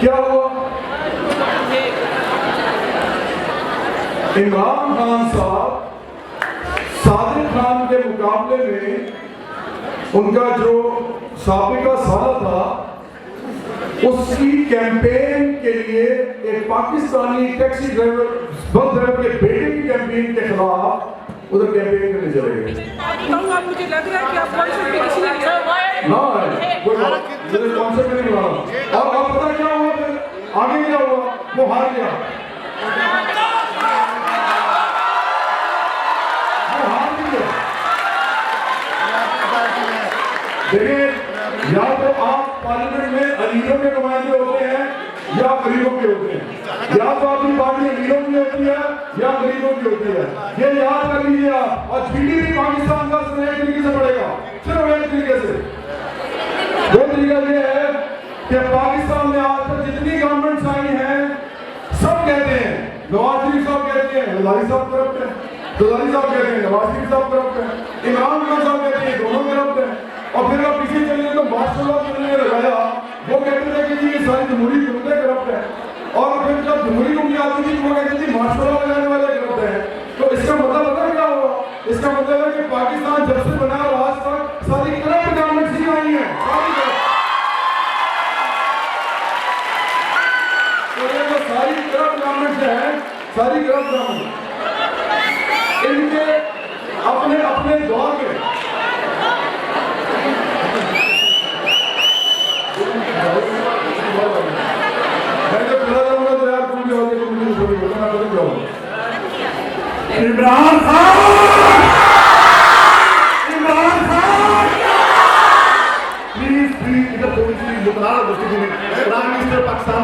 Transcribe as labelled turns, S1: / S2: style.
S1: क्या हुआ? इमरान खान साहब सादिक खान के मुकाबले में उनका जो साबिका साला था उसकी कैंपेन के लिए एक Pakistani taxi driver bus driver के बेटे की कैंपेन के खिलाफ उधर कैंपेन करने चले गए।
S2: मुझे लग रहा है कि आप कॉन्सर्ट में किसी ने
S1: ना कोई कॉन्सर्ट में नहीं बुलाना। और आप पता क्या हुआ फिर आगे क्या हुआ? वो हार गया। वो हार गया। देखिए, या तो आप पार्लियामेंट में अमीरों के नुमाइंदे होते हैं या गरीबों के होते हैं। या तो आपकी पार्टी अमीरों की होती है या गरीबों की होती है। ये याद कर लीजिए आप। और जीडीपी पाकिस्तान का एक तरीके से बढ़ेगा, सिर्फ एक तरीके से। दो तरीका ये है कि पाकिस्तान में आज तक जितनी गवर्नमेंट्स आई हैं सब कहते हैं, नवाज शरीफ साहब कहते हैं हजारी साहब करप्ट है, हजारी साहब कहते हैं नवाज शरीफ साहब करप्ट है, इमरान खान साहब कहते हैं दोनों करप्ट हैं। और फिर आप पीछे चलिए तो मार्शल ने लगाया, वो कहते थे कि जी ये सारी जमहूरी हुकूमतें करप्ट है। और फिर जब जमहूरी हुकूमत आती थी वो कहते थे मार्शल लगाने वाले करप्ट है। तो इसका मतलब पता क्या हुआ? इसका मतलब है कि पाकिस्तान जब से बना और आज तक सारी करप्ट गवर्नमेंट्स ही आई हैं। तो ये जो सारी करप्ट गवर्नमेंट्स हैं, सारी करप्ट गवर्नमेंट इनके अपने अपने दौर में
S3: इमरान खान, इमरान खान, प्लीज इधर प्राइम मिनिस्टर पाकिस्तान